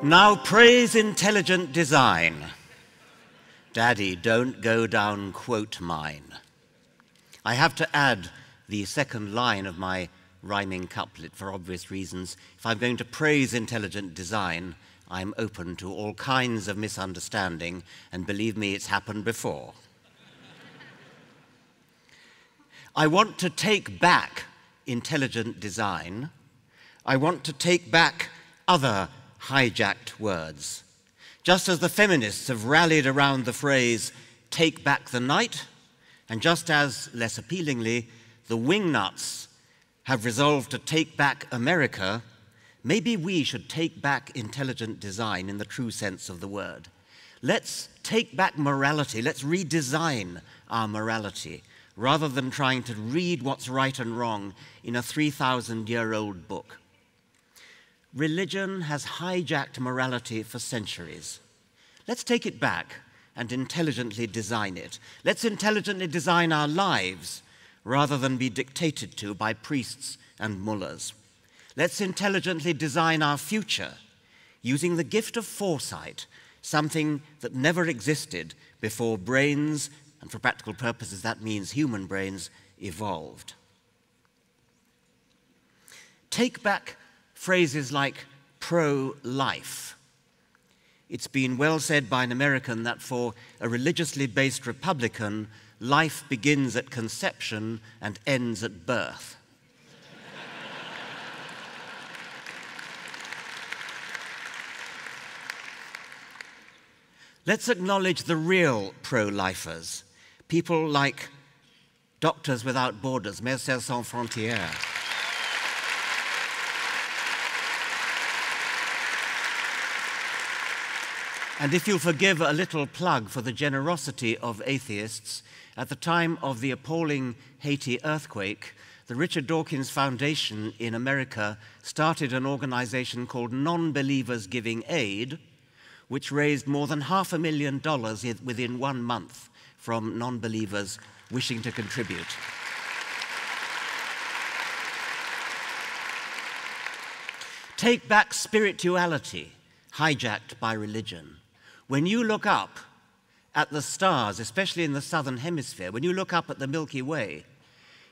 Now praise intelligent design. Daddy, don't go down quote mine. I have to add the second line of my rhyming couplet for obvious reasons. If I'm going to praise intelligent design, I'm open to all kinds of misunderstanding, and believe me, it's happened before. I want to take back intelligent design. I want to take back other hijacked words. Just as the feminists have rallied around the phrase, take back the night, and just as, less appealingly, the wingnuts have resolved to take back America, maybe we should take back intelligent design in the true sense of the word. Let's take back morality. Let's redesign our morality, rather than trying to read what's right and wrong in a 3,000-year-old book. Religion has hijacked morality for centuries. Let's take it back and intelligently design it. Let's intelligently design our lives rather than be dictated to by priests and mullahs. Let's intelligently design our future using the gift of foresight, something that never existed before brains, and for practical purposes that means human brains, evolved. Take back phrases like pro-life. It's been well said by an American that for a religiously based Republican, life begins at conception and ends at birth. Let's acknowledge the real pro-lifers, people like Doctors Without Borders, Médecins Sans Frontières. And if you'll forgive a little plug for the generosity of atheists, at the time of the appalling Haiti earthquake, the Richard Dawkins Foundation in America started an organization called Non-Believers Giving Aid, which raised more than $500,000 within 1 month from non-believers wishing to contribute. Take back spirituality, hijacked by religion. When you look up at the stars, especially in the southern hemisphere, when you look up at the Milky Way,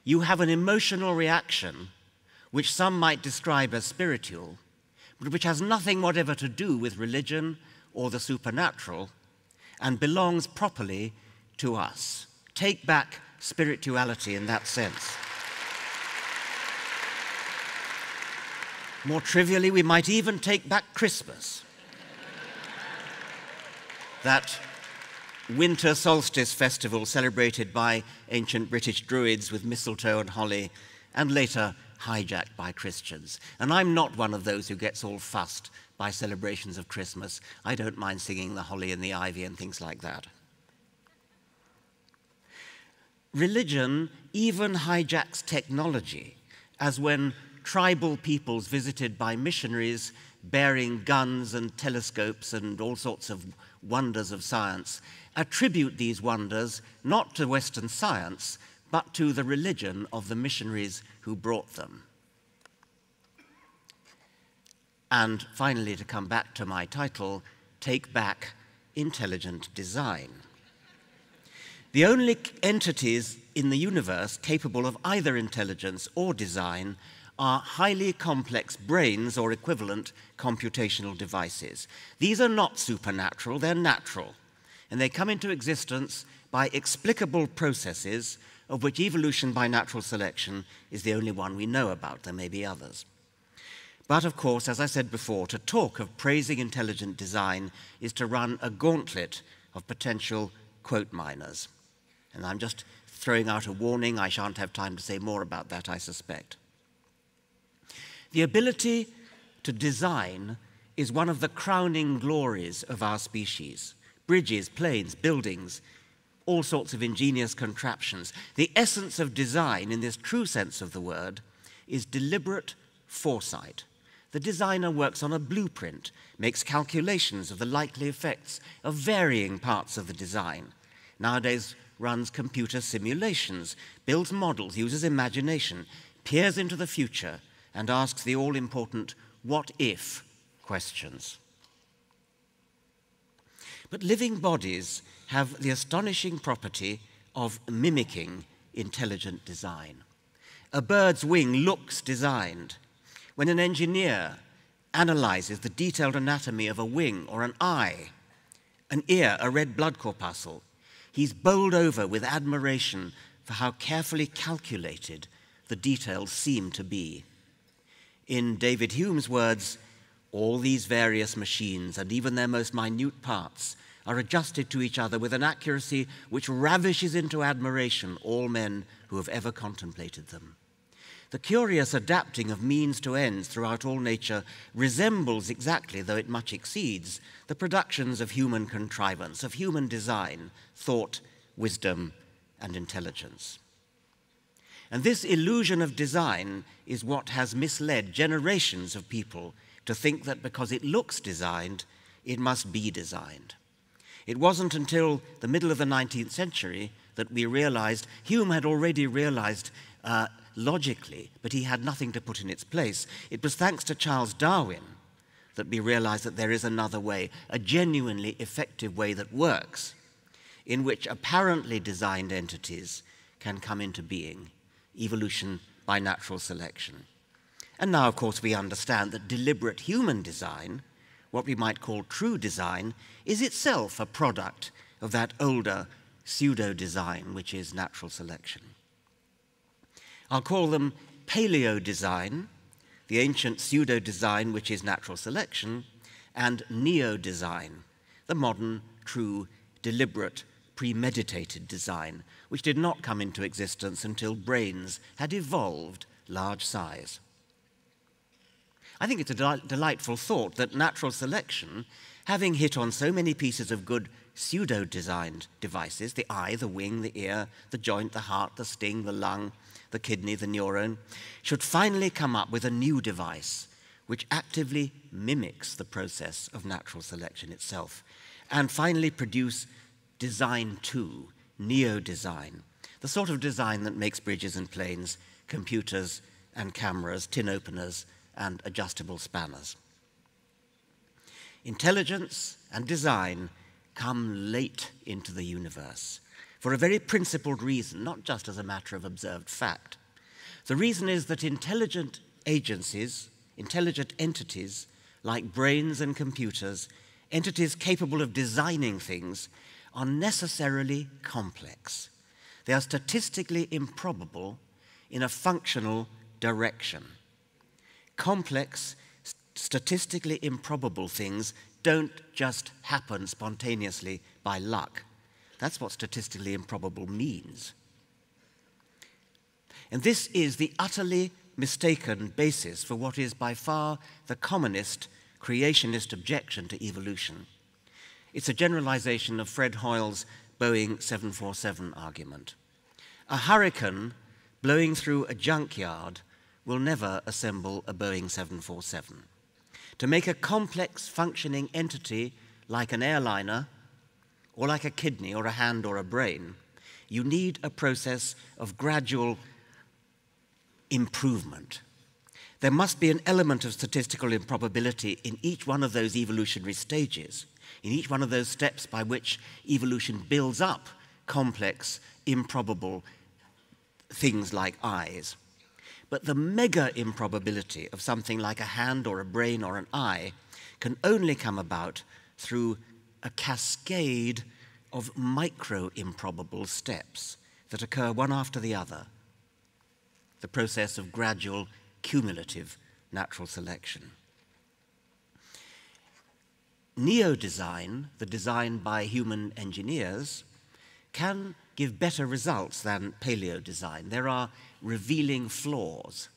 you have an emotional reaction which some might describe as spiritual, but which has nothing whatever to do with religion or the supernatural, and belongs properly to us. Take back spirituality in that sense. More trivially, we might even take back Christmas. That winter solstice festival celebrated by ancient British Druids with mistletoe and holly, and later hijacked by Christians. And I'm not one of those who gets all fussed by celebrations of Christmas. I don't mind singing the holly and the ivy and things like that. Religion even hijacks technology, as when tribal peoples visited by missionaries bearing guns and telescopes and all sorts of wonders of science, attribute these wonders not to Western science, but to the religion of the missionaries who brought them. And finally, to come back to my title, Take Back Intelligent Design. The only entities in the universe capable of either intelligence or design are highly complex brains or equivalent computational devices. These are not supernatural, they're natural, and they come into existence by explicable processes of which evolution by natural selection is the only one we know about. There may be others. But of course, as I said before, to talk of praising intelligent design is to run a gauntlet of potential quote miners. And I'm just throwing out a warning. I shan't have time to say more about that, I suspect. The ability to design is one of the crowning glories of our species. Bridges, planes, buildings, all sorts of ingenious contraptions. The essence of design, in this true sense of the word, is deliberate foresight. The designer works on a blueprint, makes calculations of the likely effects of varying parts of the design. Nowadays, runs computer simulations, builds models, uses imagination, peers into the future, and asks the all-important what-if questions. But living bodies have the astonishing property of mimicking intelligent design. A bird's wing looks designed. When an engineer analyzes the detailed anatomy of a wing or an eye, an ear, a red blood corpuscle, he's bowled over with admiration for how carefully calculated the details seem to be. In David Hume's words, all these various machines and even their most minute parts are adjusted to each other with an accuracy which ravishes into admiration all men who have ever contemplated them. The curious adapting of means to ends throughout all nature resembles exactly, though it much exceeds, the productions of human contrivance, of human design, thought, wisdom, and intelligence. And this illusion of design is what has misled generations of people to think that because it looks designed, it must be designed. It wasn't until the middle of the 19th century that we realized, Hume had already realized logically, but he had nothing to put in its place. It was thanks to Charles Darwin that we realized that there is another way, a genuinely effective way that works, in which apparently designed entities can come into being, evolution by natural selection. And now, of course, we understand that deliberate human design, what we might call true design, is itself a product of that older pseudo-design, which is natural selection. I'll call them paleo-design, the ancient pseudo-design, which is natural selection, and neo-design, the modern, true, deliberate, premeditated design, which did not come into existence until brains had evolved large size. I think it's a delightful thought that natural selection, having hit on so many pieces of good pseudo-designed devices, the eye, the wing, the ear, the joint, the heart, the sting, the lung, the kidney, the neuron, should finally come up with a new device which actively mimics the process of natural selection itself, and finally produce design 2, neo-design, the sort of design that makes bridges and planes, computers and cameras, tin openers and adjustable spanners. Intelligence and design come late into the universe for a very principled reason, not just as a matter of observed fact. The reason is that intelligent agencies, intelligent entities like brains and computers, entities capable of designing things, are necessarily complex. They are statistically improbable in a functional direction. Complex, statistically improbable things don't just happen spontaneously by luck. That's what statistically improbable means. And this is the utterly mistaken basis for what is by far the commonest creationist objection to evolution. It's a generalization of Fred Hoyle's Boeing 747 argument. A hurricane blowing through a junkyard will never assemble a Boeing 747. To make a complex functioning entity like an airliner, or like a kidney or a hand or a brain, you need a process of gradual improvement. There must be an element of statistical improbability in each one of those evolutionary stages, in each one of those steps by which evolution builds up complex, improbable things like eyes. But the mega improbability of something like a hand or a brain or an eye can only come about through a cascade of micro-improbable steps that occur one after the other, the process of gradual, cumulative natural selection. Neo-design, the design by human engineers, can give better results than paleo-design. There are revealing flaws.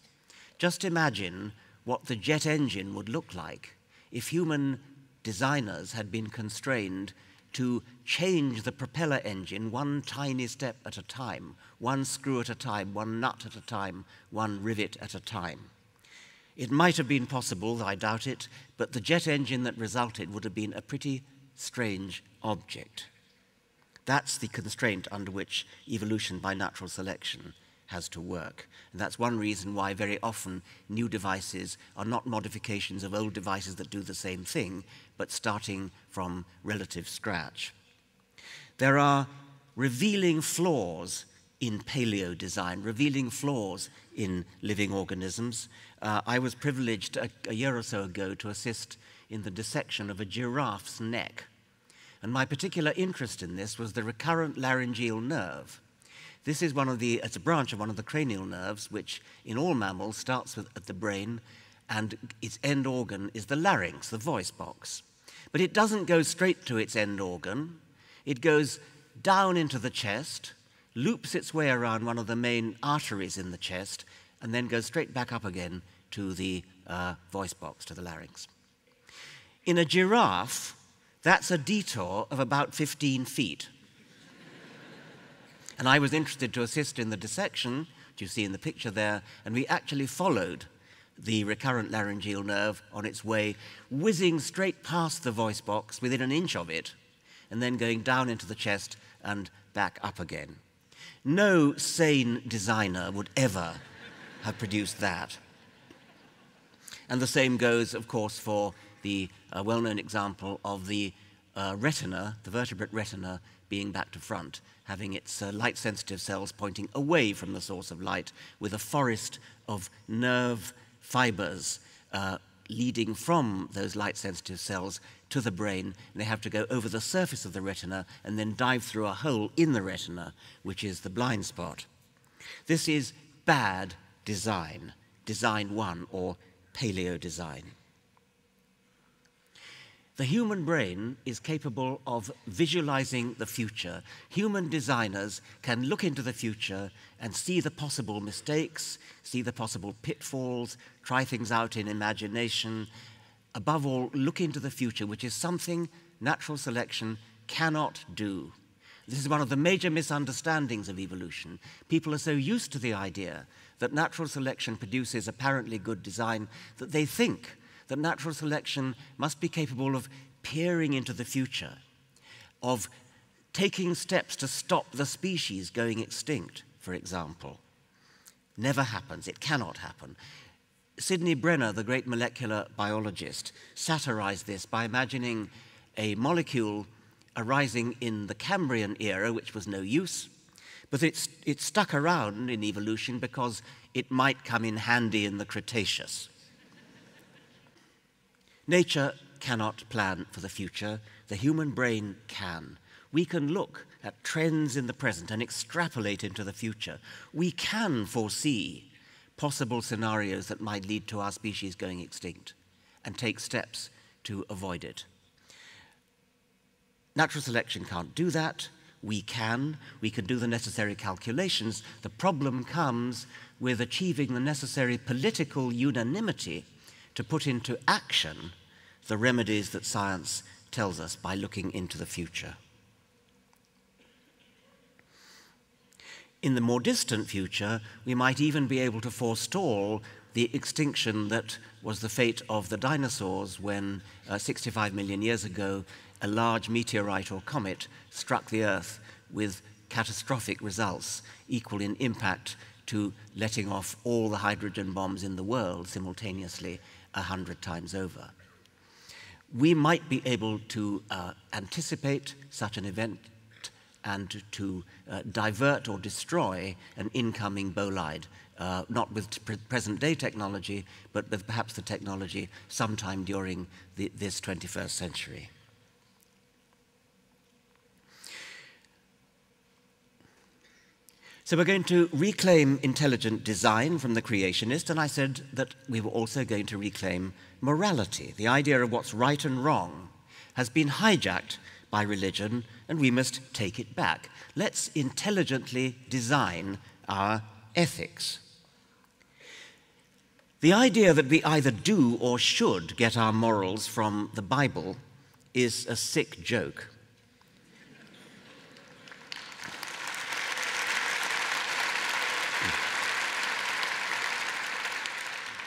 Just imagine what the jet engine would look like if human designers had been constrained to change the propeller engine one tiny step at a time, one screw at a time, one nut at a time, one rivet at a time. It might have been possible, though I doubt it, but the jet engine that resulted would have been a pretty strange object. That's the constraint under which evolution by natural selection has to work. And that's one reason why very often new devices are not modifications of old devices that do the same thing, but starting from relative scratch. There are revealing flaws in paleo design, revealing flaws in living organisms. I was privileged a year or so ago to assist in the dissection of a giraffe's neck. And my particular interest in this was the recurrent laryngeal nerve. This is it's a branch of one of the cranial nerves, which in all mammals starts at the brain, and its end organ is the larynx, the voice box. But it doesn't go straight to its end organ. It goes down into the chest, loops its way around one of the main arteries in the chest, and then goes straight back up again to the voice box, to the larynx. In a giraffe, that's a detour of about 15 feet. And I was interested to assist in the dissection, which you see in the picture there, and we actually followed the recurrent laryngeal nerve on its way, whizzing straight past the voice box within an inch of it, and then going down into the chest and back up again. No sane designer would ever have produced that. And the same goes, of course, for the well-known example of the retina, the vertebrate retina, being back to front, having its light-sensitive cells pointing away from the source of light with a forest of nerve fibers leading from those light-sensitive cells to the brain. And they have to go over the surface of the retina and then dive through a hole in the retina, which is the blind spot. This is bad design, design one, or paleo design. The human brain is capable of visualizing the future. Human designers can look into the future and see the possible mistakes, see the possible pitfalls, try things out in imagination. Above all, look into the future, which is something natural selection cannot do. This is one of the major misunderstandings of evolution. People are so used to the idea that natural selection produces apparently good design that they think that natural selection must be capable of peering into the future, of taking steps to stop the species going extinct, for example. Never happens. It cannot happen. Sidney Brenner, the great molecular biologist, satirized this by imagining a molecule arising in the Cambrian era, which was no use, but it stuck around in evolution because it might come in handy in the Cretaceous. Nature cannot plan for the future. The human brain can. We can look at trends in the present and extrapolate into the future. We can foresee possible scenarios that might lead to our species going extinct and take steps to avoid it. Natural selection can't do that. We can. We can do the necessary calculations. The problem comes with achieving the necessary political unanimity to put into action the remedies that science tells us by looking into the future. In the more distant future, we might even be able to forestall the extinction that was the fate of the dinosaurs when 65 million years ago a large meteorite or comet struck the Earth with catastrophic results equal in impact to letting off all the hydrogen bombs in the world simultaneously 100 times over. We might be able to anticipate such an event and to divert or destroy an incoming bolide, not with present-day technology, but with perhaps the technology sometime during this 21st century. So we're going to reclaim intelligent design from the creationist, and I said that we were also going to reclaim morality. The idea of what's right and wrong has been hijacked by religion, and we must take it back. Let's intelligently design our ethics. The idea that we either do or should get our morals from the Bible is a sick joke.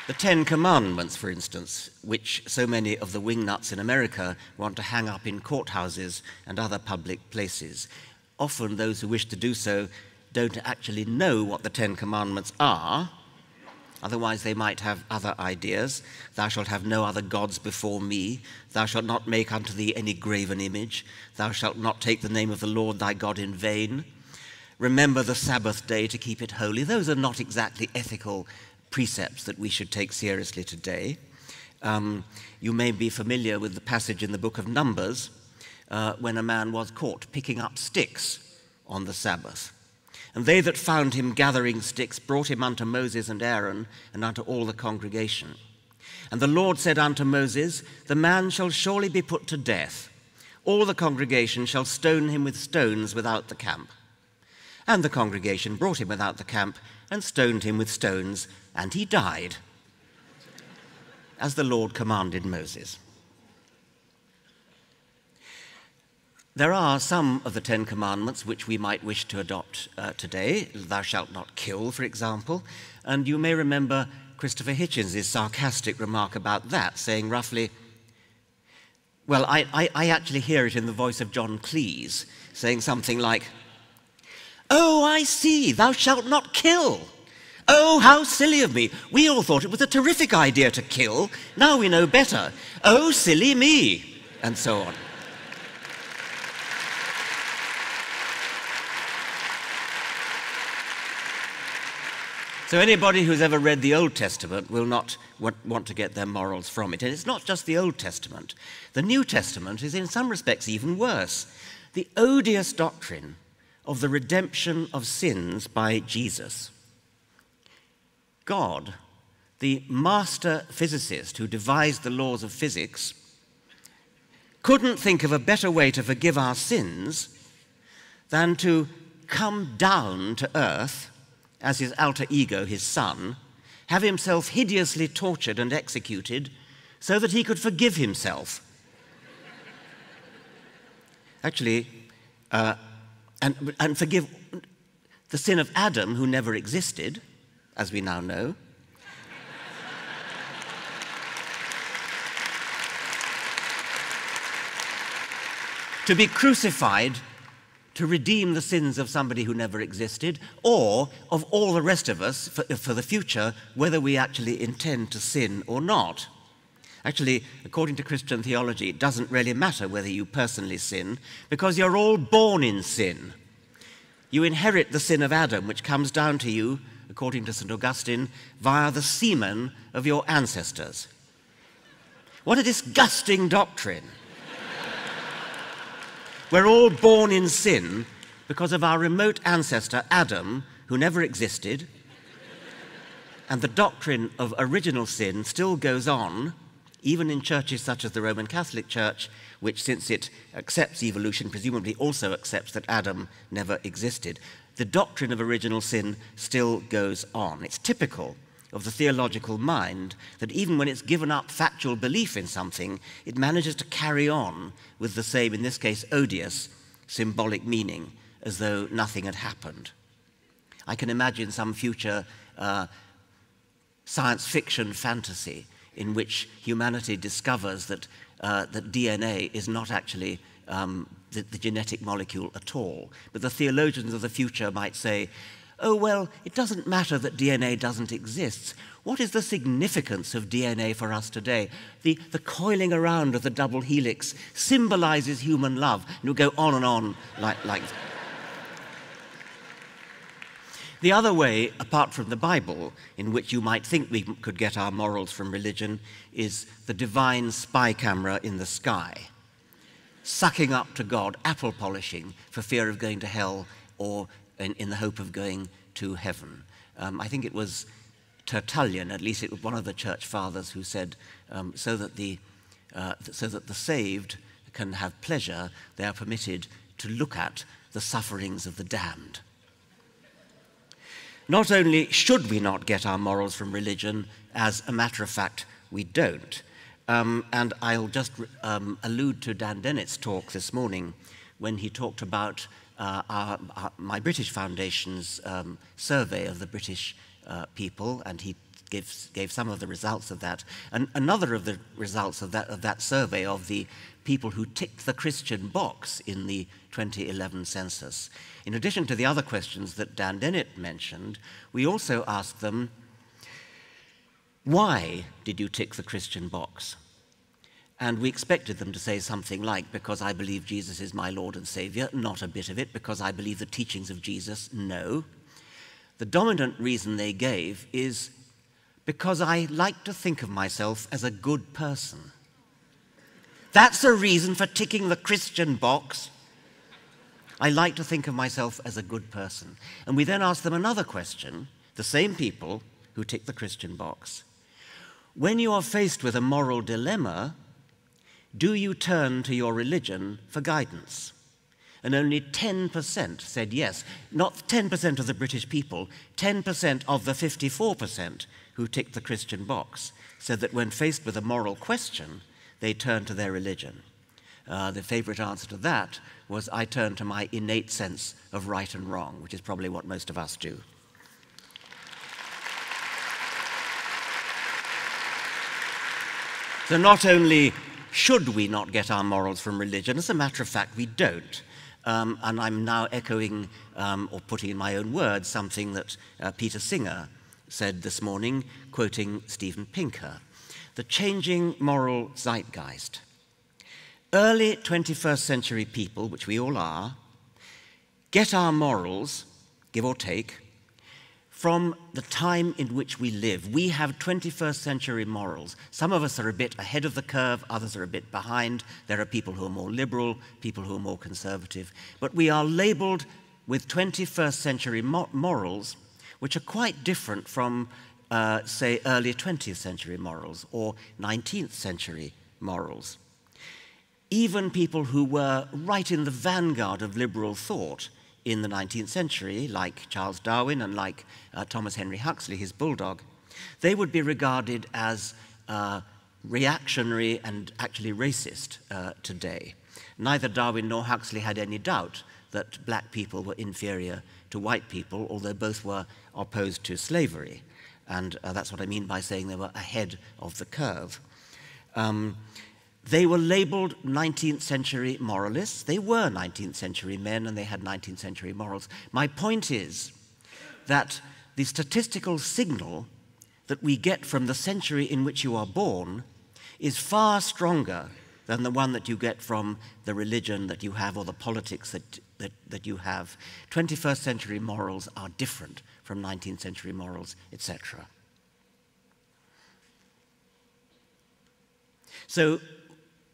The Ten Commandments, for instance, which so many of the wingnuts in America want to hang up in courthouses and other public places. Often those who wish to do so don't actually know what the Ten Commandments are. Otherwise they might have other ideas. Thou shalt have no other gods before me. Thou shalt not make unto thee any graven image. Thou shalt not take the name of the Lord thy God in vain. Remember the Sabbath day to keep it holy. Those are not exactly ethical precepts that we should take seriously today. You may be familiar with the passage in the book of Numbers when a man was caught picking up sticks on the Sabbath. And they that found him gathering sticks brought him unto Moses and Aaron and unto all the congregation. And the Lord said unto Moses, the man shall surely be put to death. All the congregation shall stone him with stones without the camp. And the congregation brought him without the camp and stoned him with stones, and he died, as the Lord commanded Moses. There are some of the Ten Commandments which we might wish to adopt today. Thou shalt not kill, for example. And you may remember Christopher Hitchens' sarcastic remark about that, saying roughly, well, I actually hear it in the voice of John Cleese, saying something like, oh, I see, thou shalt not kill. Oh, how silly of me. We all thought it was a terrific idea to kill. Now we know better. Oh, silly me. And so on. So anybody who's ever read the Old Testament will not want to get their morals from it. And it's not just the Old Testament. The New Testament is in some respects even worse. The odious doctrine of the redemption of sins by Jesus. God, the master physicist who devised the laws of physics, couldn't think of a better way to forgive our sins than to come down to earth as his alter ego, his son, have himself hideously tortured and executed so that he could forgive himself. Actually, and forgive the sin of Adam, who never existed, as we now know. To be crucified to redeem the sins of somebody who never existed, or of all the rest of us for the future, whether we actually intend to sin or not. Actually, according to Christian theology, it doesn't really matter whether you personally sin, because you're all born in sin. You inherit the sin of Adam, which comes down to you, according to St. Augustine, via the semen of your ancestors. What a disgusting doctrine. We're all born in sin because of our remote ancestor, Adam, who never existed. And the doctrine of original sin still goes on, even in churches such as the Roman Catholic Church, which, since it accepts evolution, presumably also accepts that Adam never existed. The doctrine of original sin still goes on. It's typical of the theological mind that even when it's given up factual belief in something, it manages to carry on with the same, in this case, odious symbolic meaning, as though nothing had happened. I can imagine some future science fiction fantasy in which humanity discovers that DNA is not actually the genetic molecule at all. But the theologians of the future might say, oh, well, it doesn't matter that DNA doesn't exist. What is the significance of DNA for us today? The coiling around of the double helix symbolizes human love. And you'll go on and on like that. The other way, apart from the Bible, in which you might think we could get our morals from religion, is the divine spy camera in the sky, sucking up to God, apple polishing for fear of going to hell or in the hope of going to heaven. I think it was Tertullian, at least it was one of the church fathers, who said, so that the saved can have pleasure, they are permitted to look at the sufferings of the damned. Not only should we not get our morals from religion, as a matter of fact, we don't. And I'll just allude to Dan Dennett's talk this morning when he talked about my British Foundation's survey of the British people, and he gave some of the results of that. And another of the results of that survey of the people who ticked the Christian box in the 2011 census, in addition to the other questions that Dan Dennett mentioned, we also asked them, why did you tick the Christian box? And we expected them to say something like, because I believe Jesus is my Lord and Savior, not a bit of it, because I believe the teachings of Jesus, no. The dominant reason they gave is because I like to think of myself as a good person. That's a reason for ticking the Christian box. I like to think of myself as a good person. And we then asked them another question, the same people who tick the Christian box. When you are faced with a moral dilemma, do you turn to your religion for guidance? And only 10% said yes. Not 10% of the British people, 10% of the 54% who ticked the Christian box said that when faced with a moral question, they turned to their religion. The favorite answer to that was, I turn to my innate sense of right and wrong, which is probably what most of us do. So not only should we not get our morals from religion, as a matter of fact, we don't. And I'm now echoing, or putting in my own words, something that Peter Singer said this morning, quoting Steven Pinker. The changing moral zeitgeist. Early 21st century people, which we all are, get our morals, give or take, from the time in which we live. We have 21st century morals. Some of us are a bit ahead of the curve, others are a bit behind. There are people who are more liberal, people who are more conservative. But we are labeled with 21st century morals, which are quite different from, say, early 20th century morals or 19th century morals. Even people who were right in the vanguard of liberal thought in the 19th century, like Charles Darwin and like Thomas Henry Huxley, his bulldog, they would be regarded as reactionary and actually racist today. Neither Darwin nor Huxley had any doubt that black people were inferior to white people, although both were opposed to slavery. And that's what I mean by saying they were ahead of the curve. They were labeled 19th century moralists. They were 19th century men and they had 19th century morals. My point is that the statistical signal that we get from the century in which you are born is far stronger than the one that you get from the religion that you have or the politics that you have. 21st century morals are different from 19th century morals, etc. So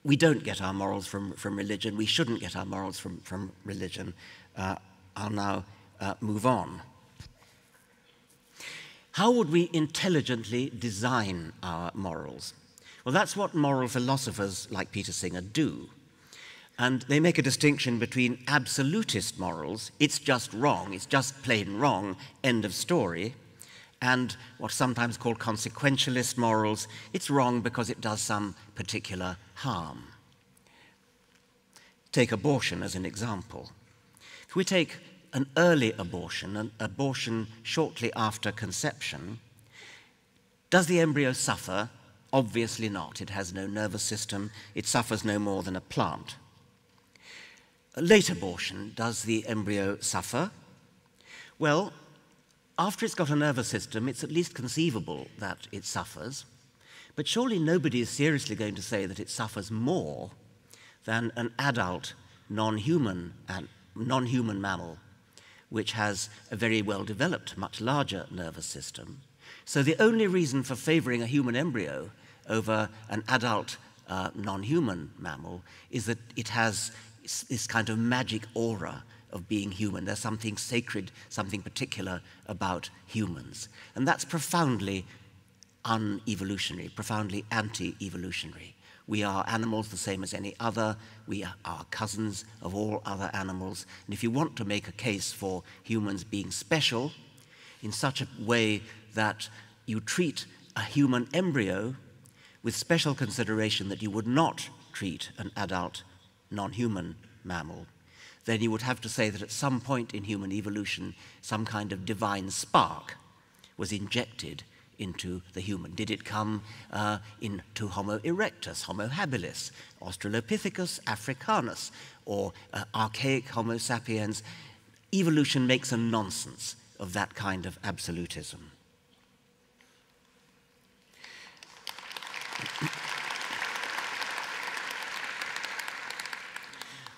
we don't get our morals from religion. We shouldn't get our morals from religion. I'll now move on. How would we intelligently design our morals? Well, that's what moral philosophers like Peter Singer do. And they make a distinction between absolutist morals, it's just wrong, it's just plain wrong, end of story, and what's sometimes called consequentialist morals, it's wrong because it does some particular harm. Take abortion as an example. If we take an early abortion, an abortion shortly after conception, does the embryo suffer? Obviously not. It has no nervous system. It suffers no more than a plant. A late abortion, does the embryo suffer? Well, after it's got a nervous system, it's at least conceivable that it suffers. But surely nobody is seriously going to say that it suffers more than an adult non-human mammal, which has a very well-developed, much larger nervous system. So the only reason for favoring a human embryo over an adult non-human mammal is that it has this kind of magic aura of being human. There's something sacred, something particular about humans. And that's profoundly unevolutionary, profoundly anti-evolutionary. We are animals the same as any other. We are cousins of all other animals. And if you want to make a case for humans being special in such a way that you treat a human embryo with special consideration that you would not treat an adult non-human mammal, then you would have to say that at some point in human evolution, some kind of divine spark was injected into the human? Did it come into Homo erectus, Homo habilis, Australopithecus africanus, or archaic Homo sapiens? Evolution makes a nonsense of that kind of absolutism.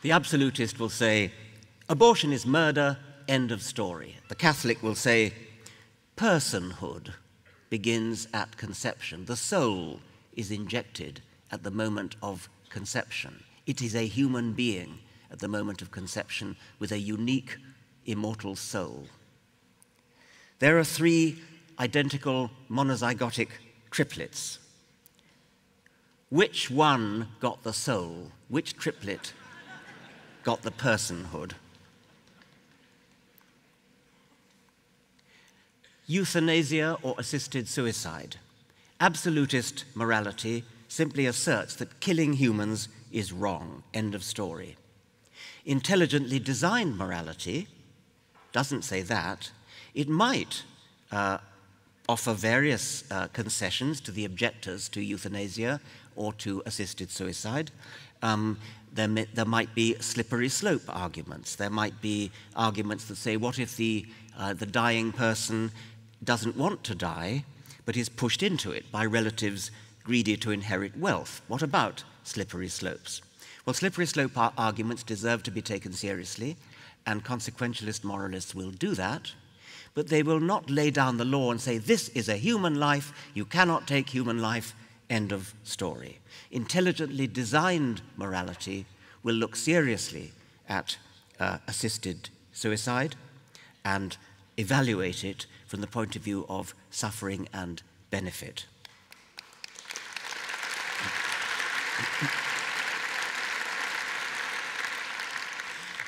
The absolutist will say, abortion is murder, end of story. The Catholic will say, personhood begins at conception. The soul is injected at the moment of conception. It is a human being at the moment of conception with a unique, immortal soul. There are 3 identical monozygotic triplets. Which one got the soul? Which triplet got the personhood? Euthanasia or assisted suicide. Absolutist morality simply asserts that killing humans is wrong, end of story. Intelligently designed morality doesn't say that. It might offer various concessions to the objectors to euthanasia or to assisted suicide. There might be slippery slope arguments. There might be arguments that say, what if the dying person doesn't want to die, but is pushed into it by relatives greedy to inherit wealth? What about slippery slopes? Well, slippery slope arguments deserve to be taken seriously, and consequentialist moralists will do that, but they will not lay down the law and say, this is a human life, you cannot take human life, end of story. Intelligently designed morality will look seriously at assisted suicide and evaluate it from the point of view of suffering and benefit.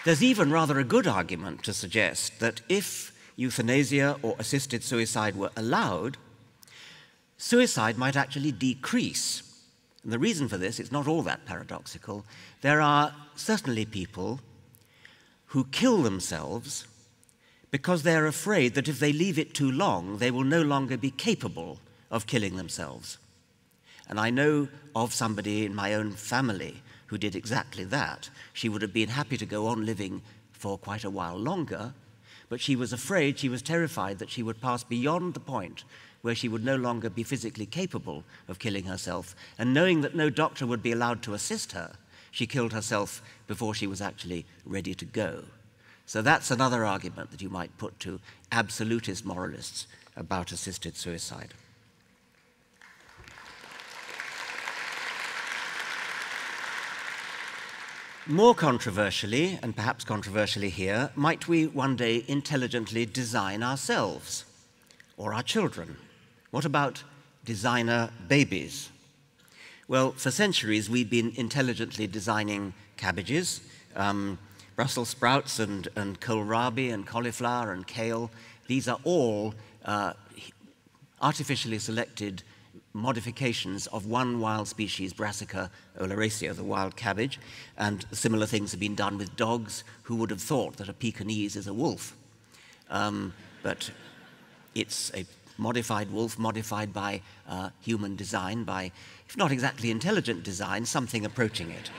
There's even rather a good argument to suggest that if euthanasia or assisted suicide were allowed, suicide might actually decrease. And the reason for this, it's not all that paradoxical. There are certainly people who kill themselves because they're afraid that if they leave it too long, they will no longer be capable of killing themselves. And I know of somebody in my own family who did exactly that. She would have been happy to go on living for quite a while longer, but she was afraid, she was terrified that she would pass beyond the point where she would no longer be physically capable of killing herself. And knowing that no doctor would be allowed to assist her, she killed herself before she was actually ready to go. So that's another argument that you might put to absolutist moralists about assisted suicide. More controversially, and perhaps controversially here, might we one day intelligently design ourselves or our children? What about designer babies? Well, for centuries we've been intelligently designing cabbages, Brussels sprouts and kohlrabi and cauliflower and kale. These are all artificially selected modifications of one wild species, Brassica oleracea, the wild cabbage, and similar things have been done with dogs. Who would have thought that a Pekingese is a wolf? But it's a modified wolf, modified by human design, by, if not exactly intelligent design, something approaching it.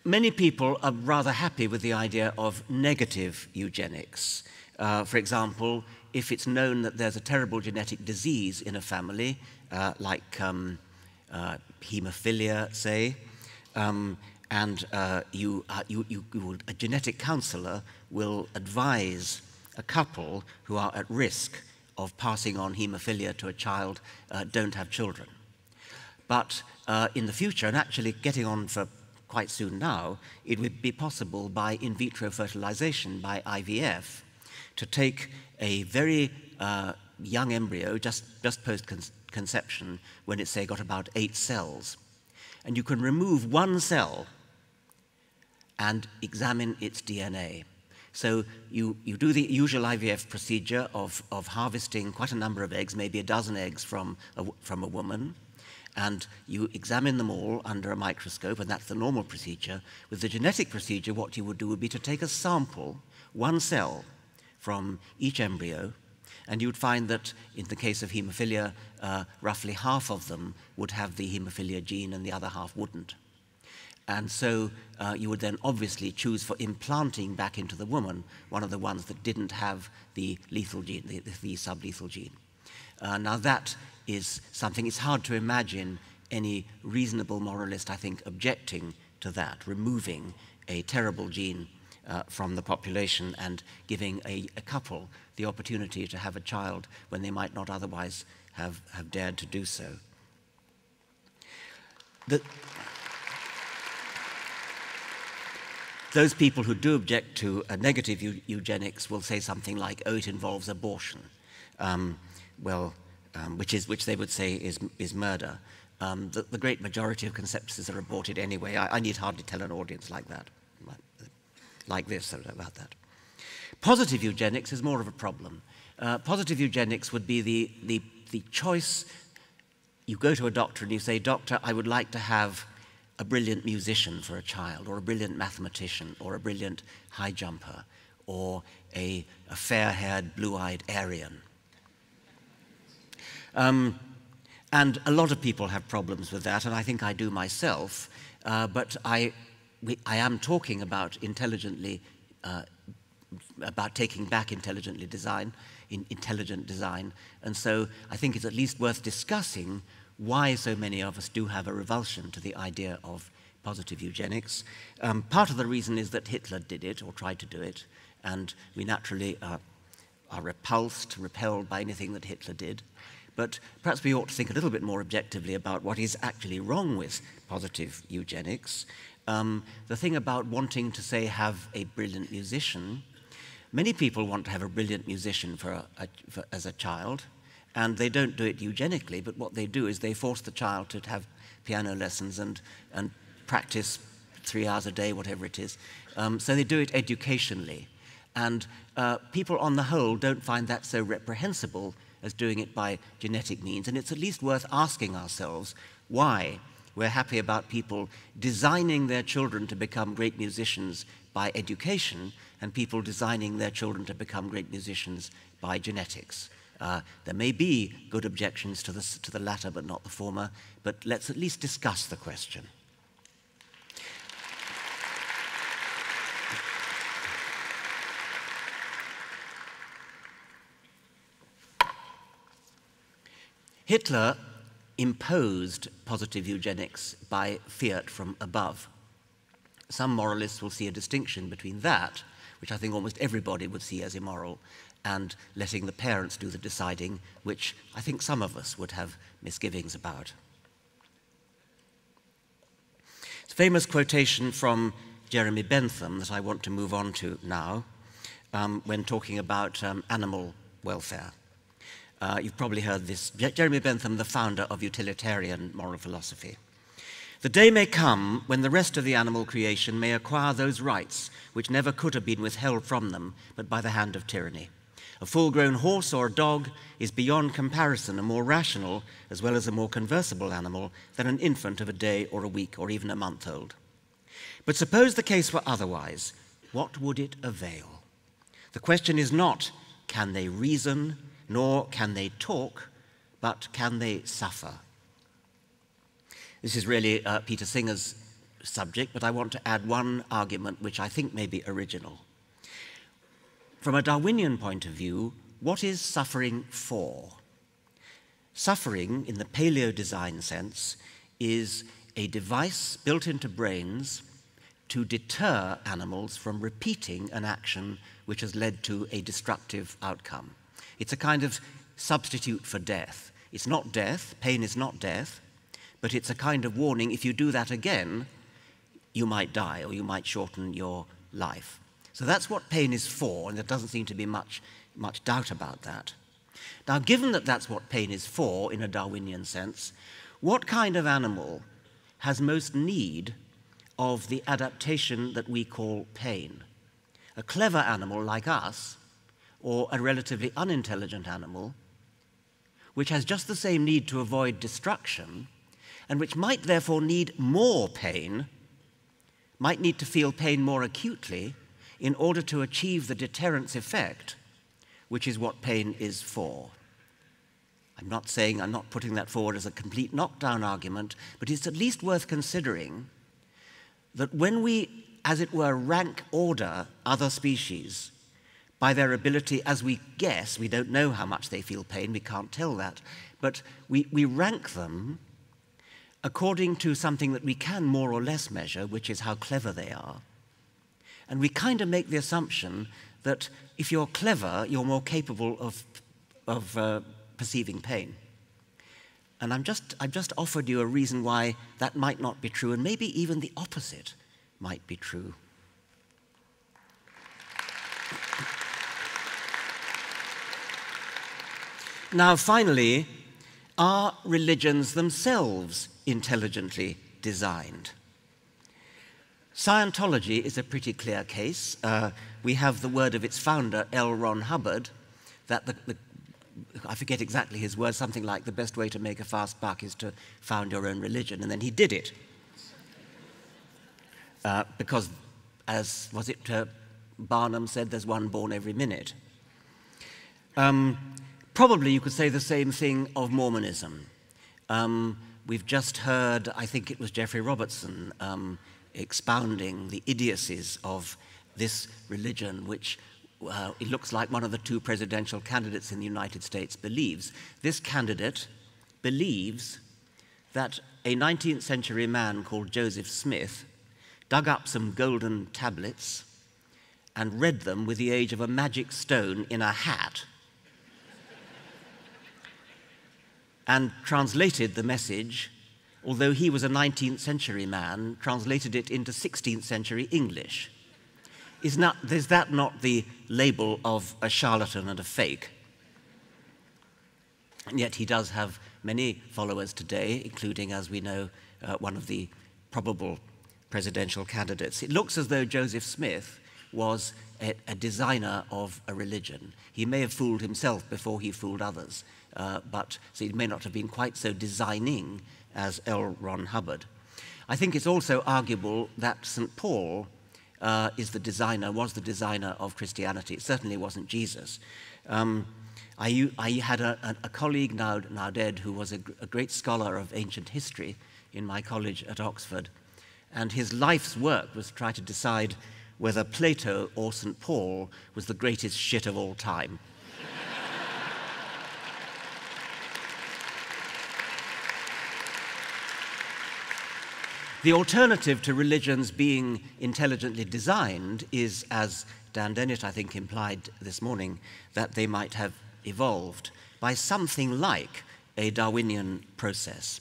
Many people are rather happy with the idea of negative eugenics. For example, if it's known that there's a terrible genetic disease in a family, like hemophilia, say, and a genetic counselor will advise a couple who are at risk of passing on hemophilia to a child, don't have children. But in the future, and actually getting on for quite soon now, it would be possible by in vitro fertilization, by IVF, to take a very young embryo, just post-conception, when it's, say, got about 8 cells, and you can remove one cell and examine its DNA. So you do the usual IVF procedure of harvesting quite a number of eggs, maybe a dozen eggs from a woman, and you examine them all under a microscope, and that's the normal procedure. With the genetic procedure, what you would do would be to take a sample, one cell from each embryo, and you'd find that in the case of haemophilia, roughly half of them would have the haemophilia gene and the other half wouldn't. And so you would then obviously choose for implanting back into the woman one of the ones that didn't have the lethal gene, the sublethal gene. Now that is something, it's hard to imagine any reasonable moralist, I think, objecting to that, removing a terrible gene from the population and giving a couple the opportunity to have a child when they might not otherwise have dared to do so. Those people who do object to a negative eugenics will say something like, oh, it involves abortion, which they would say is murder. The great majority of conceptions are aborted anyway. I need hardly tell an audience like that, like this about that. Positive eugenics is more of a problem. Positive eugenics would be the choice. You go to a doctor and you say, doctor, I would like to have a brilliant musician for a child, or a brilliant mathematician, or a brilliant high jumper, or a fair-haired, blue-eyed Aryan. And a lot of people have problems with that, and I think I do myself, but I am talking about about taking back intelligent design, and so I think it's at least worth discussing why so many of us do have a revulsion to the idea of positive eugenics. Part of the reason is that Hitler did it, or tried to do it, and we naturally are repelled by anything that Hitler did. But perhaps we ought to think a little bit more objectively about what is actually wrong with positive eugenics. The thing about wanting to, say, have a brilliant musician, many people want to have a brilliant musician as a child, and they don't do it eugenically, but what they do is they force the child to have piano lessons and practice 3 hours a day, whatever it is. So they do it educationally. And people on the whole don't find that so reprehensible as doing it by genetic means. And it's at least worth asking ourselves why we're happy about people designing their children to become great musicians by education and people designing their children to become great musicians by genetics. There may be good objections to the latter but not the former, but let's at least discuss the question. Hitler imposed positive eugenics by fiat from above. Some moralists will see a distinction between that, which I think almost everybody would see as immoral, and letting the parents do the deciding, which I think some of us would have misgivings about. It's a famous quotation from Jeremy Bentham that I want to move on to now when talking about animal welfare. You've probably heard this. Jeremy Bentham, the founder of utilitarian moral philosophy. The day may come when the rest of the animal creation may acquire those rights which never could have been withheld from them but by the hand of tyranny. A full-grown horse or a dog is beyond comparison a more rational as well as a more conversable animal than an infant of a day or a week or even a month old. But suppose the case were otherwise, what would it avail? The question is not, can they reason, nor can they talk, but can they suffer? This is really Peter Singer's subject, but I want to add one argument which I think may be original. From a Darwinian point of view, what is suffering for? Suffering, in the paleo-design sense, is a device built into brains to deter animals from repeating an action which has led to a destructive outcome. It's a kind of substitute for death. It's not death, pain is not death, but it's a kind of warning, if you do that again, you might die or you might shorten your life. So that's what pain is for, and there doesn't seem to be much doubt about that. Now, given that that's what pain is for in a Darwinian sense, what kind of animal has most need of the adaptation that we call pain? A clever animal like us, or a relatively unintelligent animal, which has just the same need to avoid destruction, and which might therefore need more pain, might need to feel pain more acutely, in order to achieve the deterrence effect, which is what pain is for. I'm not putting that forward as a complete knockdown argument, but it's at least worth considering that when we, as it were, rank order other species by their ability, as we guess, we don't know how much they feel pain, we can't tell that, but we rank them according to something that we can more or less measure, which is how clever they are. And we kind of make the assumption that if you're clever, you're more capable of perceiving pain. And I've just offered you a reason why that might not be true, and maybe even the opposite might be true. Now, finally, are religions themselves intelligently designed? Scientology is a pretty clear case. We have the word of its founder, L. Ron Hubbard, that I forget exactly his words, something like the best way to make a fast buck is to found your own religion, and then he did it. Because, as was it Barnum said, there's one born every minute. Probably you could say the same thing of Mormonism. We've just heard, I think it was Jeffrey Robertson, expounding the idiocies of this religion, which it looks like one of the two presidential candidates in the United States believes. This candidate believes that a 19th century man called Joseph Smith dug up some golden tablets and read them with the age of a magic stone in a hat and translated the message, although he was a 19th century man, translated it into 16th century English. Is that not the label of a charlatan and a fake? And yet he does have many followers today, including, as we know, one of the probable presidential candidates. It looks as though Joseph Smith was a designer of a religion. He may have fooled himself before he fooled others, but so he may not have been quite so designing as L. Ron Hubbard. I think it's also arguable that St. Paul was the designer of Christianity. It certainly wasn't Jesus. I had a colleague, now dead, who was a great scholar of ancient history in my college at Oxford, and his life's work was to try to decide whether Plato or St. Paul was the greatest shit of all time. The alternative to religions being intelligently designed is, as Dan Dennett, I think, implied this morning, that they might have evolved by something like a Darwinian process.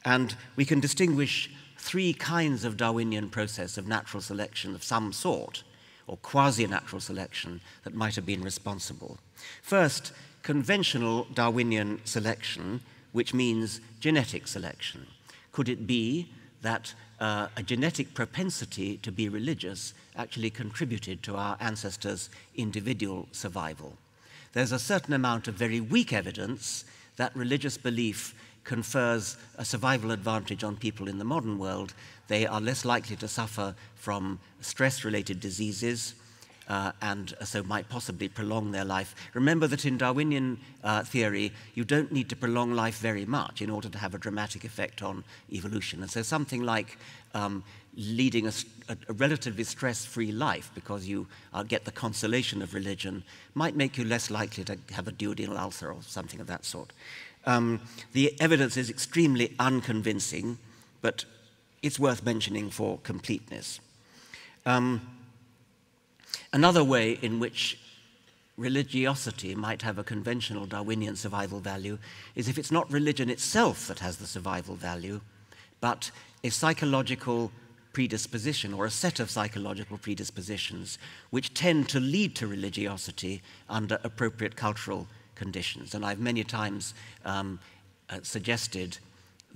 And we can distinguish three kinds of Darwinian process of natural selection of some sort, or quasi-natural selection, that might have been responsible. First, conventional Darwinian selection, which means genetic selection. Could it be that a genetic propensity to be religious actually contributed to our ancestors' individual survival? There's a certain amount of very weak evidence that religious belief confers a survival advantage on people in the modern world. They are less likely to suffer from stress-related diseases, and so might possibly prolong their life. Remember that in Darwinian theory, you don't need to prolong life very much in order to have a dramatic effect on evolution. And so something like leading a relatively stress-free life because you get the consolation of religion might make you less likely to have a duodenal ulcer or something of that sort. The evidence is extremely unconvincing, but it's worth mentioning for completeness. Another way in which religiosity might have a conventional Darwinian survival value is if it's not religion itself that has the survival value, but a psychological predisposition or a set of psychological predispositions which tend to lead to religiosity under appropriate cultural conditions. And I've many times suggested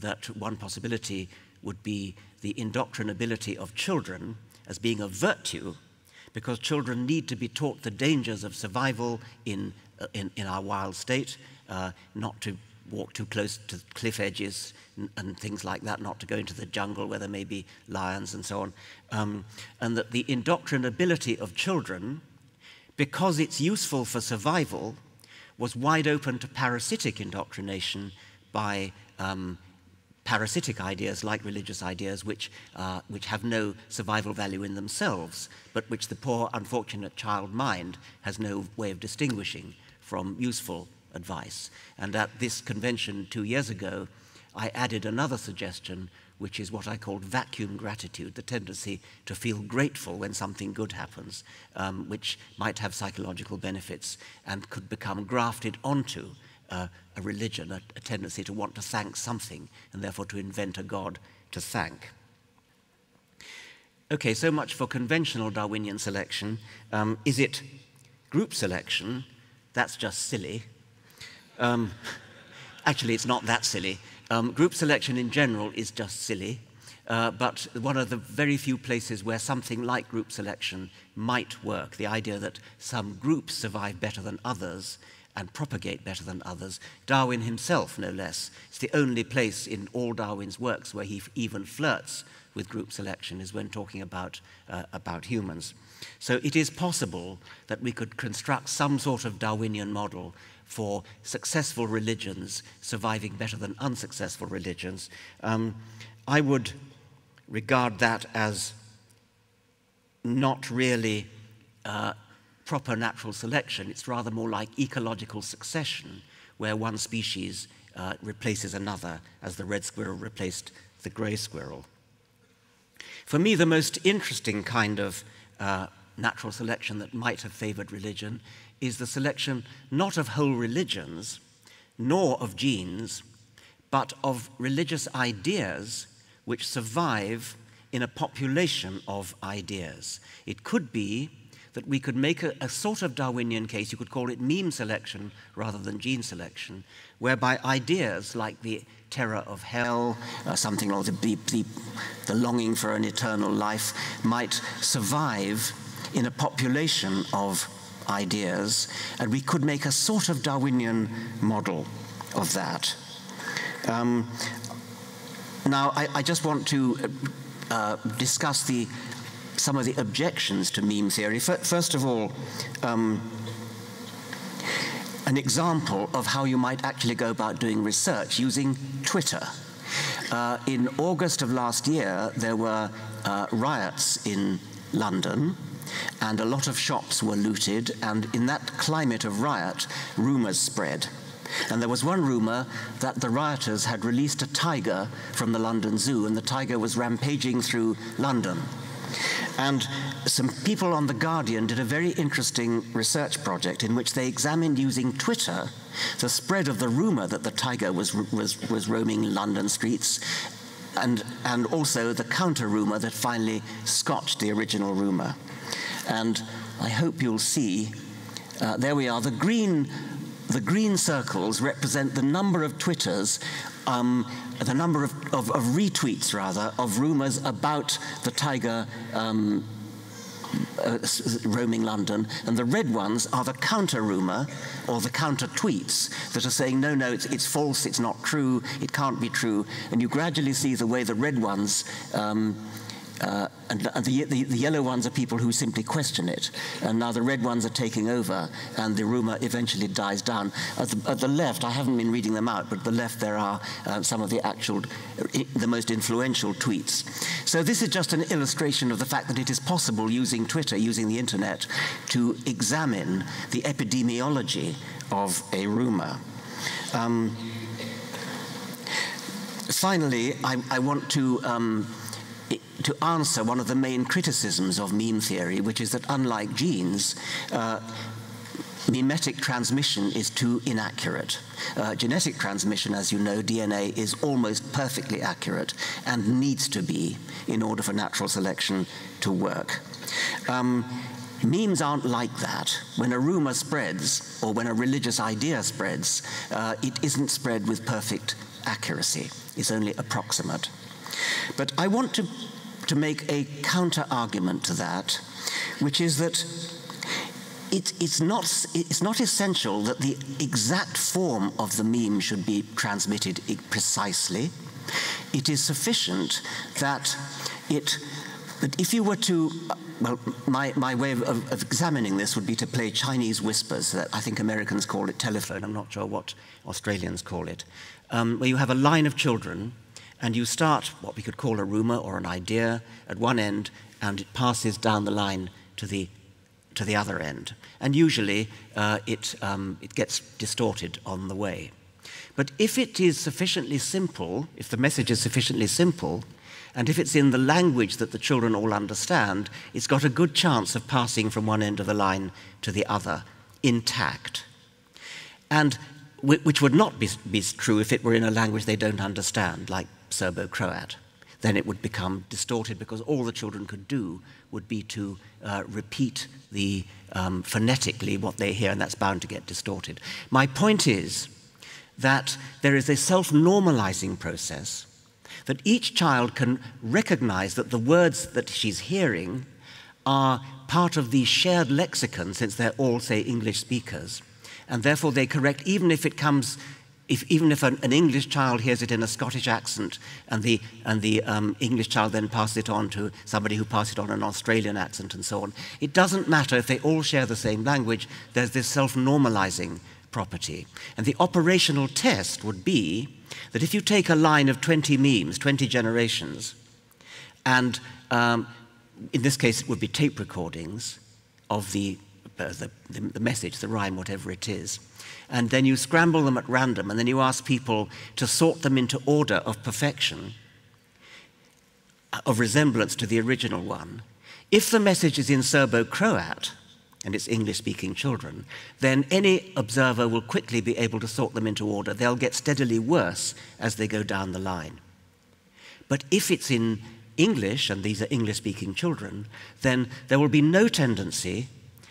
that one possibility would be the indoctrinability of children as being a virtue, because children need to be taught the dangers of survival in our wild state, not to walk too close to cliff edges and things like that, not to go into the jungle where there may be lions and so on, and that the indoctrinability of children, because it's useful for survival, was wide open to parasitic indoctrination by parasitic ideas like religious ideas which have no survival value in themselves, but which the poor, unfortunate child mind has no way of distinguishing from useful advice. And at this convention 2 years ago, I added another suggestion, which is what I called vacuum gratitude, the tendency to feel grateful when something good happens, which might have psychological benefits and could become grafted onto a religion, a tendency to want to thank something and therefore to invent a god to thank. Okay, so much for conventional Darwinian selection. Is it group selection? That's just silly. Actually, it's not that silly. Group selection in general is just silly, but one of the very few places where something like group selection might work, the idea that some groups survive better than others and propagate better than others, Darwin himself, no less. It's the only place in all Darwin's works where he even flirts with group selection is when talking about humans. So it is possible that we could construct some sort of Darwinian model for successful religions surviving better than unsuccessful religions. I would regard that as not really proper natural selection. It's rather more like ecological succession, where one species replaces another, as the red squirrel replaced the grey squirrel. For me, the most interesting kind of natural selection that might have favored religion is the selection not of whole religions, nor of genes, but of religious ideas which survive in a population of ideas. It could be that we could make a sort of Darwinian case, you could call it meme selection rather than gene selection, whereby ideas like the terror of hell, something like the longing for an eternal life, might survive in a population of ideas, and we could make a sort of Darwinian model of that. Now, I just want to discuss some of the objections to meme theory. First of all, an example of how you might actually go about doing research using Twitter. In August of last year, there were riots in London, and a lot of shops were looted, and in that climate of riot, rumors spread. And there was one rumor that the rioters had released a tiger from the London Zoo, and the tiger was rampaging through London. And some people on The Guardian did a very interesting research project in which they examined, using Twitter, the spread of the rumor that the tiger was roaming London streets, and also the counter-rumor that finally scotched the original rumor. And I hope you'll see, there we are, the green circles represent the number of Twitters, the number of retweets, rather, of rumors about the tiger roaming London, and the red ones are the counter-rumor or the counter-tweets that are saying, no, it's false, it's not true, it can't be true. And you gradually see the way the red ones and the yellow ones are people who simply question it. And now the red ones are taking over, and the rumor eventually dies down. At the left, I haven't been reading them out, but at the left there are some of the most influential tweets. So this is just an illustration of the fact that it is possible, using Twitter, using the internet, to examine the epidemiology of a rumor. Finally, I want to answer one of the main criticisms of meme theory, which is that unlike genes, mimetic transmission is too inaccurate. Genetic transmission, as you know, DNA, is almost perfectly accurate and needs to be in order for natural selection to work. Memes aren't like that. When a rumor spreads, or when a religious idea spreads, it isn't spread with perfect accuracy. It's only approximate. But I want to make a counter-argument to that, which is that it's not essential that the exact form of the meme should be transmitted precisely. It is sufficient that if you were to, well, my way of examining this would be to play Chinese whispers. That I think Americans call it telephone. I'm not sure what Australians call it. Where you have a line of children, and you start what we could call a rumor or an idea at one end, and it passes down the line to the other end. And usually it gets distorted on the way. But if it is sufficiently simple, if the message is sufficiently simple, and if it's in the language that the children all understand, it's got a good chance of passing from one end of the line to the other, intact. And which would not be true if it were in a language they don't understand, like Serbo-Croat. Then it would become distorted, because all the children could do would be to repeat phonetically what they hear, and that's bound to get distorted. My point is that there is a self-normalizing process, that each child can recognize that the words that she's hearing are part of the shared lexicon, since they're all, say, English speakers, and therefore they correct, even if an English child hears it in a Scottish accent, and the English child then passes it on to somebody who passes it on an Australian accent, and so on. It doesn't matter if they all share the same language. There's this self-normalizing property. And the operational test would be that if you take a line of 20 memes, 20 generations, and in this case it would be tape recordings of the message, the rhyme, whatever it is, and then you scramble them at random, and then you ask people to sort them into order of perfection, of resemblance to the original one. If the message is in Serbo-Croat, and it's English-speaking children, then any observer will quickly be able to sort them into order. They'll get steadily worse as they go down the line. But if it's in English, and these are English-speaking children, then there will be no tendency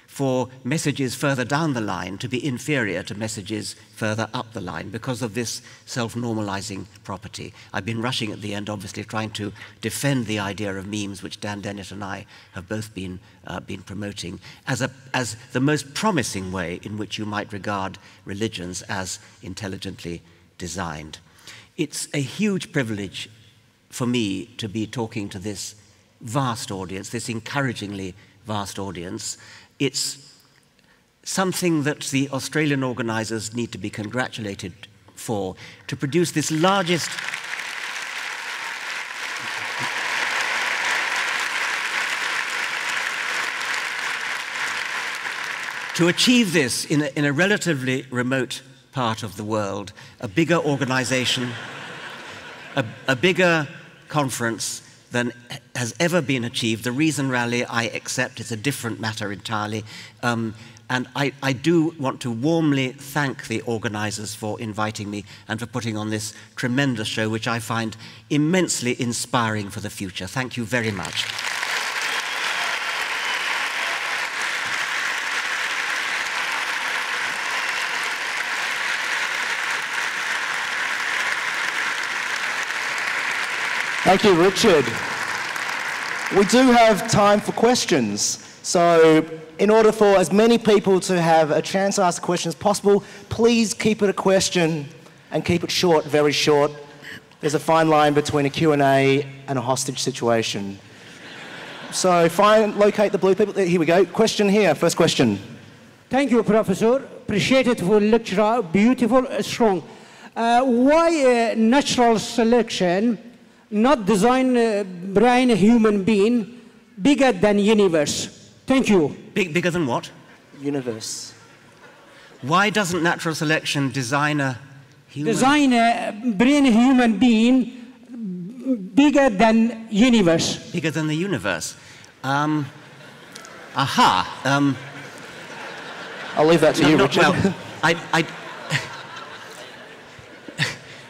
for messages further down the line to be inferior to messages further up the line, because of this self-normalizing property. I've been rushing at the end, obviously, trying to defend the idea of memes, which Dan Dennett and I have both been promoting, as the most promising way in which you might regard religions as intelligently designed. It's a huge privilege for me to be talking to this vast audience, this encouragingly vast audience. It's something that the Australian organisers need to be congratulated for, to produce this largest... to achieve this in a relatively remote part of the world, a bigger organisation, a bigger conference than has ever been achieved. The Reason Rally, I accept, is a different matter entirely. And I do want to warmly thank the organisers for inviting me and for putting on this tremendous show, which I find immensely inspiring for the future. Thank you very much. Thank you, Richard. We do have time for questions. So in order for as many people to have a chance to ask a question as possible, please keep it a question and keep it short, very short. There's a fine line between a Q&A and a hostage situation. So locate the blue people. Here we go. Question here, first question. Thank you, Professor. Appreciate it for lecture. Beautiful, strong. Why natural selection not design brain human being bigger than universe? Thank you. Bigger than what? Universe. Why doesn't natural selection design a human... Design a brain human being bigger than universe. Bigger than the universe. I'll leave that to you, Richard. Well,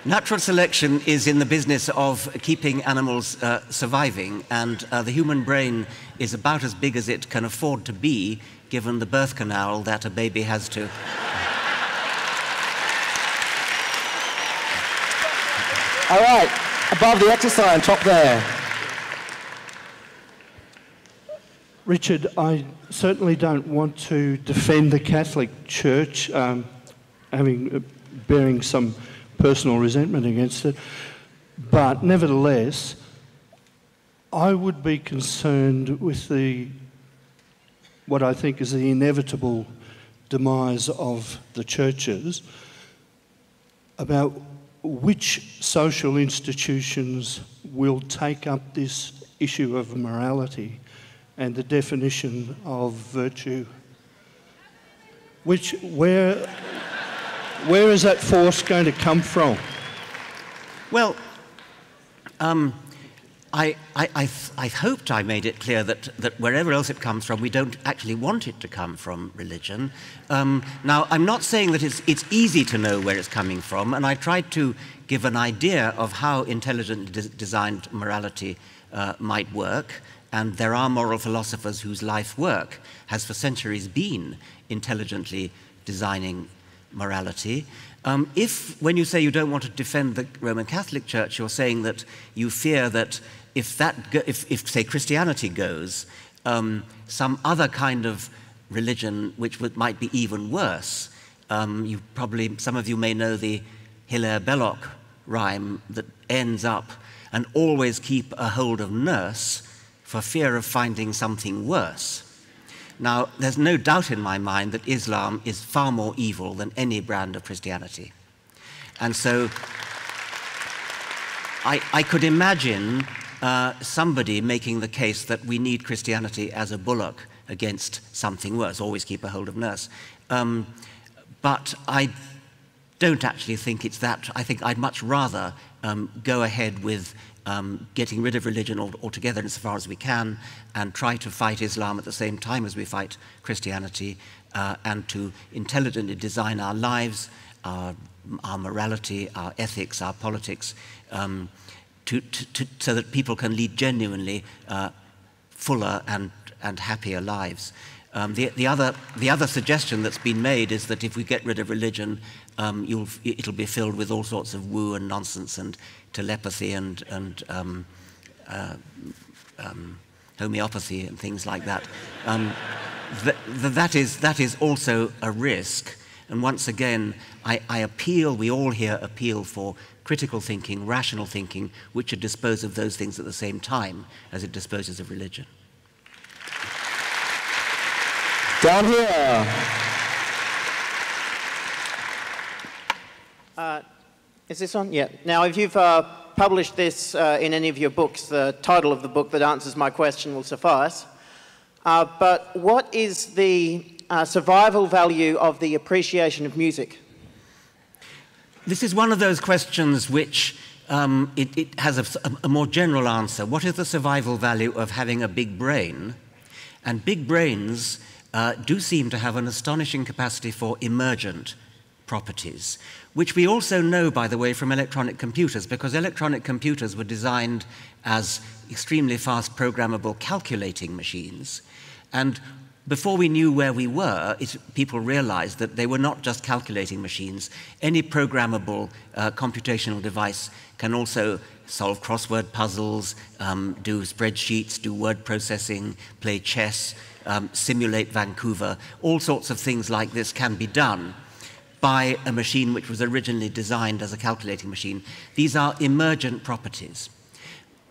natural selection is in the business of keeping animals surviving, and the human brain is about as big as it can afford to be, given the birth canal that a baby has to... All right, above the exercise, top there. Richard, I certainly don't want to defend the Catholic Church, bearing some personal resentment against it, but nevertheless, I would be concerned with what I think is the inevitable demise of the churches, about which social institutions will take up this issue of morality and the definition of virtue. Where is that force going to come from? Well, I hoped I made it clear that wherever else it comes from, we don't actually want it to come from religion. Now, I'm not saying that it's easy to know where it's coming from, and I tried to give an idea of how intelligently designed morality might work, and there are moral philosophers whose life work has for centuries been intelligently designing morality. If, when you say you don't want to defend the Roman Catholic Church, you're saying that you fear that if say, Christianity goes, some other kind of religion which might be even worse. Some of you may know the Hilaire Belloc rhyme that ends up, and always keep a hold of nurse for fear of finding something worse. Now, there's no doubt in my mind that Islam is far more evil than any brand of Christianity. And so I could imagine somebody making the case that we need Christianity as a bulwark against something worse, always keep a hold of nurse. But I don't actually think it's that. I think I'd much rather go ahead with getting rid of religion altogether insofar as we can, and try to fight Islam at the same time as we fight Christianity, and to intelligently design our lives, our morality, our ethics, our politics, so that people can lead genuinely fuller and happier lives. The other suggestion that's been made is that if we get rid of religion, it'll be filled with all sorts of woo and nonsense and telepathy and homeopathy and things like that. That is also a risk. And once again, we all here appeal for critical thinking, rational thinking, which should dispose of those things at the same time as it disposes of religion. Down here. Is this on? Yeah. Now, if you've published this in any of your books, the title of the book that answers my question will suffice. But what is the survival value of the appreciation of music? This is one of those questions which it has a more general answer. What is the survival value of having a big brain? And big brains do seem to have an astonishing capacity for emergent properties, which we also know, by the way, from electronic computers, because electronic computers were designed as extremely fast programmable calculating machines. And before we knew where we were, people realized that they were not just calculating machines. Any programmable computational device can also solve crossword puzzles, do spreadsheets, do word processing, play chess, simulate Vancouver. All sorts of things like this can be done by a machine which was originally designed as a calculating machine. These are emergent properties.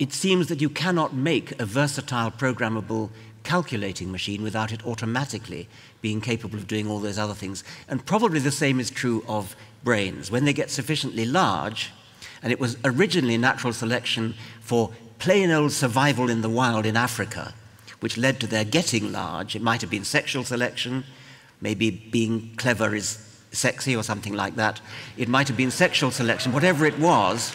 It seems that you cannot make a versatile programmable calculating machine without it automatically being capable of doing all those other things. And probably the same is true of brains. When they get sufficiently large, and it was originally natural selection for plain old survival in the wild in Africa, which led to their getting large. It might have been sexual selection, maybe being clever is sexy or something like that. It might have been sexual selection. Whatever it was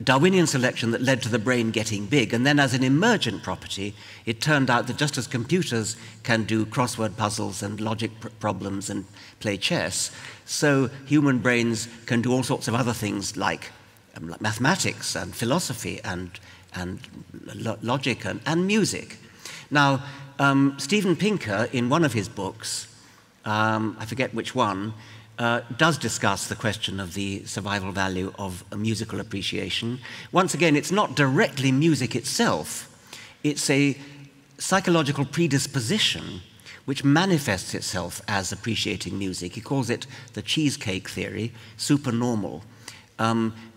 Darwinian selection that led to the brain getting big. And then as an emergent property, it turned out that just as computers can do crossword puzzles and logic problems and play chess, so human brains can do all sorts of other things like mathematics and philosophy and logic and music. Now, Steven Pinker, in one of his books, I forget which one, does discuss the question of the survival value of a musical appreciation. Once again, it's not directly music itself. It's a psychological predisposition which manifests itself as appreciating music. He calls it the cheesecake theory, supernormal.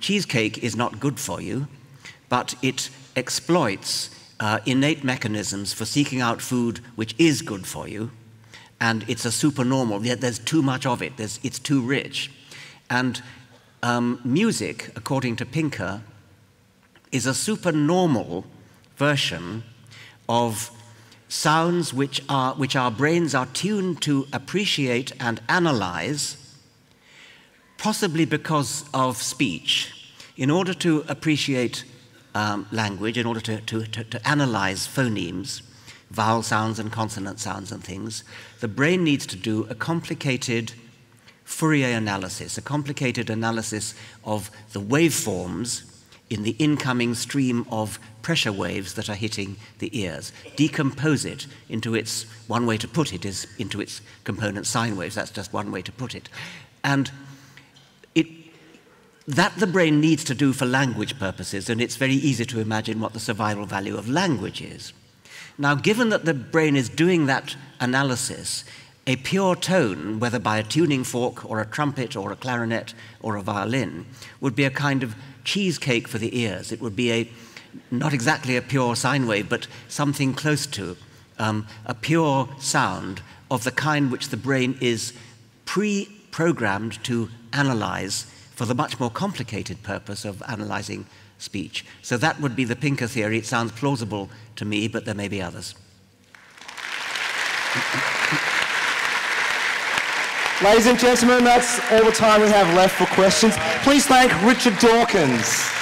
Cheesecake is not good for you, but it exploits innate mechanisms for seeking out food which is good for you, and it's a supernormal. There's too much of it. It's too rich. And music, according to Pinker, is a supernormal version of sounds which our brains are tuned to appreciate and analyze, possibly because of speech. In order to appreciate language, in order to analyze phonemes, vowel sounds and consonant sounds and things, the brain needs to do a complicated Fourier analysis, a complicated analysis of the waveforms in the incoming stream of pressure waves that are hitting the ears, decompose it into its, one way to put it is into its component sine waves. That's just one way to put it. And that the brain needs to do for language purposes, and it's very easy to imagine what the survival value of language is. Now, given that the brain is doing that analysis, a pure tone, whether by a tuning fork or a trumpet or a clarinet or a violin, would be a kind of cheesecake for the ears. It would be not exactly a pure sine wave, but something close to a pure sound of the kind which the brain is pre-programmed to analyze for the much more complicated purpose of analyzing speech. So that would be the Pinker theory. It sounds plausible to me, but there may be others. Ladies and gentlemen, that's all the time we have left for questions. Please thank Richard Dawkins.